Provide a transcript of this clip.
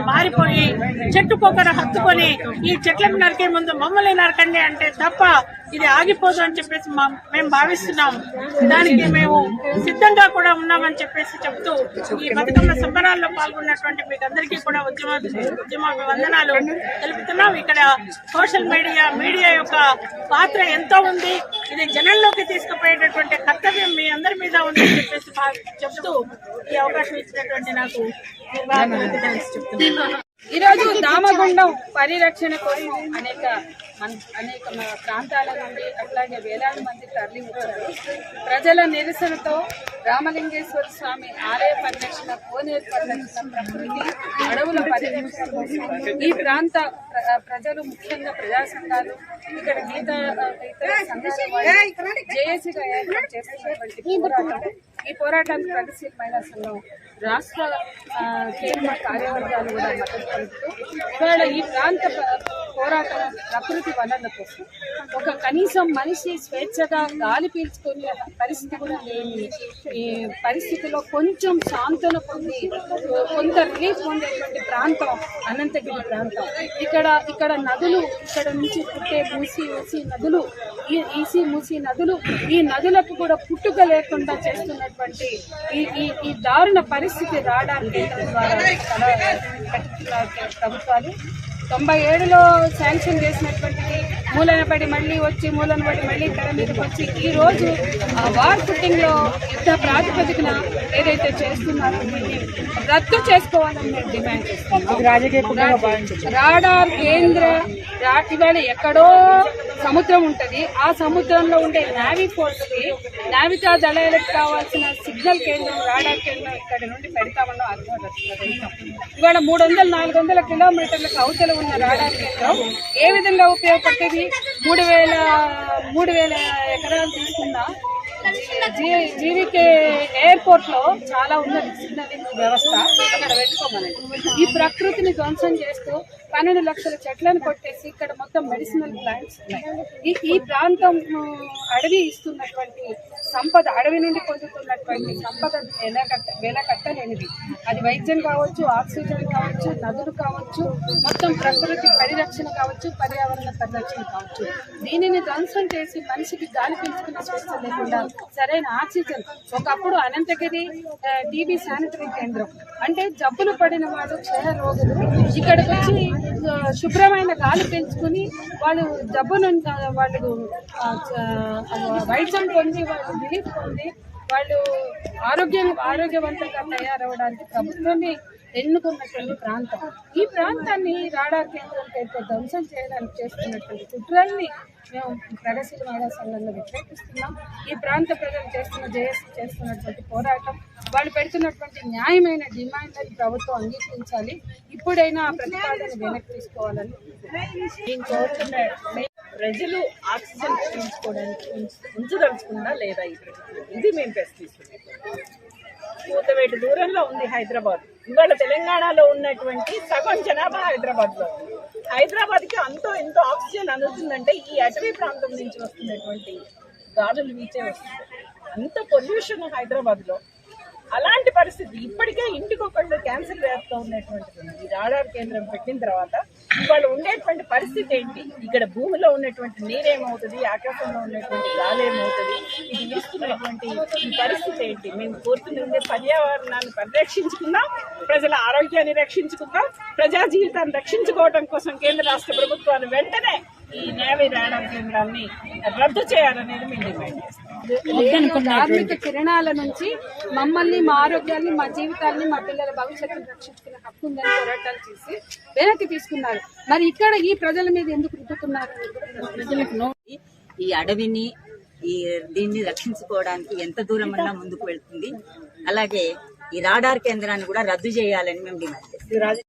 మారిపోయి చెట్టుకొకరు హత్తుకొని ఈ చెట్లను నరికే ముందు మమ్మల్ని నరకండి అంటే తప్ప ఇది ఆగిపోదు అని చెప్పేసి మేము భావిస్తున్నాం. దానికి మేము సిద్ధంగా కూడా ఉన్నామని చెప్పేసి చెప్తూ ఈ బతుకమ్మ సంబరాల్లో పాల్గొన్నటువంటి మీకు అందరికీ కూడా ఉద్యమ వందనాలు తెలుపుతున్నాం. ఇక్కడ సోషల్ మీడియా యొక్క పాత్ర ఎంతో ఉంది. ఇది జనంలోకి తీసుకుపోయేటటువంటి కర్తవ్యం మీ అందరి మీద ఉందని చెప్పేసి చెప్తూ ఈ అవకాశం ఇచ్చినటువంటి నాకు చెప్తున్నాను. ఈరోజు దామగుండం పరిరక్షణ కోసం అనేక ప్రాంతాల నుండి అట్లాగే వేలాది మంది తరలి వచ్చారు. ప్రజల నిరసనతో రామలింగేశ్వర స్వామి ఆలయ పరిరక్షణ, కోనేరు పరిరక్షణ, ప్రకృతి అడవుల పరిరక్షణ కోసం ఈ ప్రాంత ప్రజలు, ముఖ్యంగా ప్రజా సంఘాలు, ఇక్కడ ఇతర సంఘాల జేఏసీగా ఏర్పాటు చేస్తున్నటువంటి ఈ పోరాటానికి ప్రగతిశీల మహిళా సంఘం రాష్ట్ర కేంద్ర కార్యవర్గాలు కూడా మద్దతు పలుకుతూ ఇవాళ ఈ ప్రాంత పోరాటం ప్రకృతి వనరుల కోసం ఒక కనీసం మనిషి స్వేచ్ఛగా గాలి పీల్చుకునే పరిస్థితి కూడా లేని ఈ పరిస్థితిలో కొంచెం సాంత్వన పొంది కొంత రిలీఫ్ పొందేటువంటి ప్రాంతం అనంతగిరి ప్రాంతం. ఇక్కడ నదులు, ఇక్కడ నుంచి పుట్టే మూసీ నదులు, మూసీ నదులు, ఈ నదులకు కూడా పుట్టుక లేకుండా చేస్తున్నటువంటి ఈ దారుణ పరిస్థితి రాడార్ కేంద్రం ద్వారా ప్రభుత్వాలు 97లో శాంక్షన్ చేసినటువంటిది మూలన పడి మళ్ళీ తెర మీదకి వచ్చి ఈ రోజు వార్ ఫుట్టింగ్ లో యుద్ధ ప్రాతిపదికన ఏదైతే చేస్తున్నారో దీన్ని రద్దు చేసుకోవాలని మేము డిమాండ్ చేస్తున్నాం. రాడార్ కేంద్ర ఇవాళ ఎక్కడో సముద్రం ఉంటది, ఆ సముద్రంలో ఉండే నేవీ ఫోర్స్ కి, నావికా దళాలకు కావాల్సిన సిగ్నల్ కేంద్రం, రాడార్ కేంద్రం ఇక్కడ నుండి పెడతామన్న అర్థం. ఇవాళ 300-400 కిలోమీటర్లకు అవతల ఉన్న రాడార్ కేంద్రం ఏ విధంగా ఉపయోగపడుతుంది? 3000 ఎకరాలు తీసుకున్న జీవికే ఎయిర్పోర్ట్ లో చాలా ఉన్నది సిగ్నలింగ్ వ్యవస్థ, అక్కడ పెట్టుకోమని ఈ ప్రకృతిని ధ్వంసం చేస్తూ 12 లక్షల చెట్లను కొట్టేసి ఇక్కడ మొత్తం మెడిసినల్ ప్లాంట్స్ ఉన్నాయి. ఈ ప్రాంతం అడవి ఇస్తున్నటువంటి సంపద, అడవి నుండి పొందుతున్నటువంటి సంపద వెలకట్టలేనిది. అది వైద్యం కావచ్చు, ఆక్సిజన్ కావచ్చు, నదులు కావచ్చు, మొత్తం ప్రకృతి పరిరక్షణ కావచ్చు, పర్యావరణ పరిరక్షణ కావచ్చు. దీనిని ధ్వంసం చేసి మనిషికి గాలి పీల్చుకునే స్వేచ్ఛ లేకుండా సరైన ఆక్సిజన్, ఒకప్పుడు అనంతగిరి టీబీ శానిటరీ కేంద్రం అంటే జబ్బులు పడిన వాళ్ళు, క్షయ రోగులు ఇక్కడికి వచ్చి శుభ్రమైన గాలి పీల్చుకుని వాళ్ళు జబ్బు నుంచి వాళ్ళు వైద్యం పొంది, వాళ్ళు రిలీఫ్ పొంది, వాళ్ళు ఆరోగ్యవంతంగా తయారవడానికి ప్రభుత్వాన్ని ఎన్నుకున్నటువంటి ప్రాంతం. ఈ ప్రాంతాన్ని రాడార్ కేంద్రం పేరుతో ధ్వంసం చేయడానికి చేస్తున్నటువంటి కుట్రల్ని మేము ప్రగతిశీల మహిళా సంఘంలో వ్యతిరేకిస్తున్నాం. ఈ ప్రాంత ప్రజలు చేస్తున్నటువంటి పోరాటం, వాళ్ళు పెడుతున్నటువంటి న్యాయమైన డిమాండ్లను ప్రభుత్వం అంగీకరించాలి. ఇప్పుడైనా ఆ ప్రతిపాదన వెనక్కి తీసుకోవాలని నేను కోరుతున్న ప్రజలు ఆక్సిజన్ పీల్చుకోవడానికి ఉంచదలుచుకుందా లేదా ఇది మేము ప్రశ్నిస్తున్నాం. కూతవేటు దూరంలో ఉంది హైదరాబాద్. ఇవాళ తెలంగాణలో ఉన్నటువంటి సగం జనాభా హైదరాబాద్లో. హైదరాబాద్కి ఎంతో ఆక్సిజన్ అందుతుందంటే ఈ అటవీ ప్రాంతం నుంచి వస్తున్నటువంటి గాలులు వీచే వస్తుంది. అంత పొల్యూషన్ హైదరాబాద్ లో. అలాంటి పరిస్థితి ఇప్పటికే ఇంటికొకళ్ళు క్యాన్సర్ వ్యాధితో ఉన్నటువంటిది. ఈ రాడార్ కేంద్రం పెట్టిన తర్వాత ఇవాళ ఉండేటువంటి పరిస్థితి ఏంటి? ఇక్కడ భూమిలో ఉన్నటువంటి నీరేమవుతుంది, ఆకాశంలో ఉన్నటువంటి గాలి ఏమవుతుంది, ఇది వీస్తున్నటువంటి ఈ పరిస్థితి ఏంటి? మేము కోరుతున్నది పర్యావరణాన్ని పరిరక్షించుకుందాం, ప్రజల ఆరోగ్యాన్ని రక్షించుకుందాం, ప్రజా జీవితాన్ని రక్షించుకోవడం కోసం కేంద్ర రాష్ట్ర ప్రభుత్వాలు వెంటనే ఈ నేవీ రాడార్ కేంద్రాన్ని రద్దు చేయాలనేది మేము డిమాండ్ చేస్తాం. కార్మిక కిరణాల నుంచి మమ్మల్ని, మా ఆరోగ్యాన్ని, మా జీవితాన్ని, మా పిల్లల భవిష్యత్తును రక్షించుకునే హక్కు ఉందని పోరాటాలు చేసి వెనక్కి తీసుకున్నారు. మరి ఇక్కడ ఈ ప్రజల మీద ఎందుకు రుద్దుతున్నారు? ఈ అడవిని దీన్ని రక్షించుకోవడానికి ఎంత దూరం అన్నా ముందుకు వెళ్తుంది. అలాగే ఈ రాడార్ కేంద్రాన్ని కూడా రద్దు చేయాలని మేము డిమాండ్ చేస్తాం.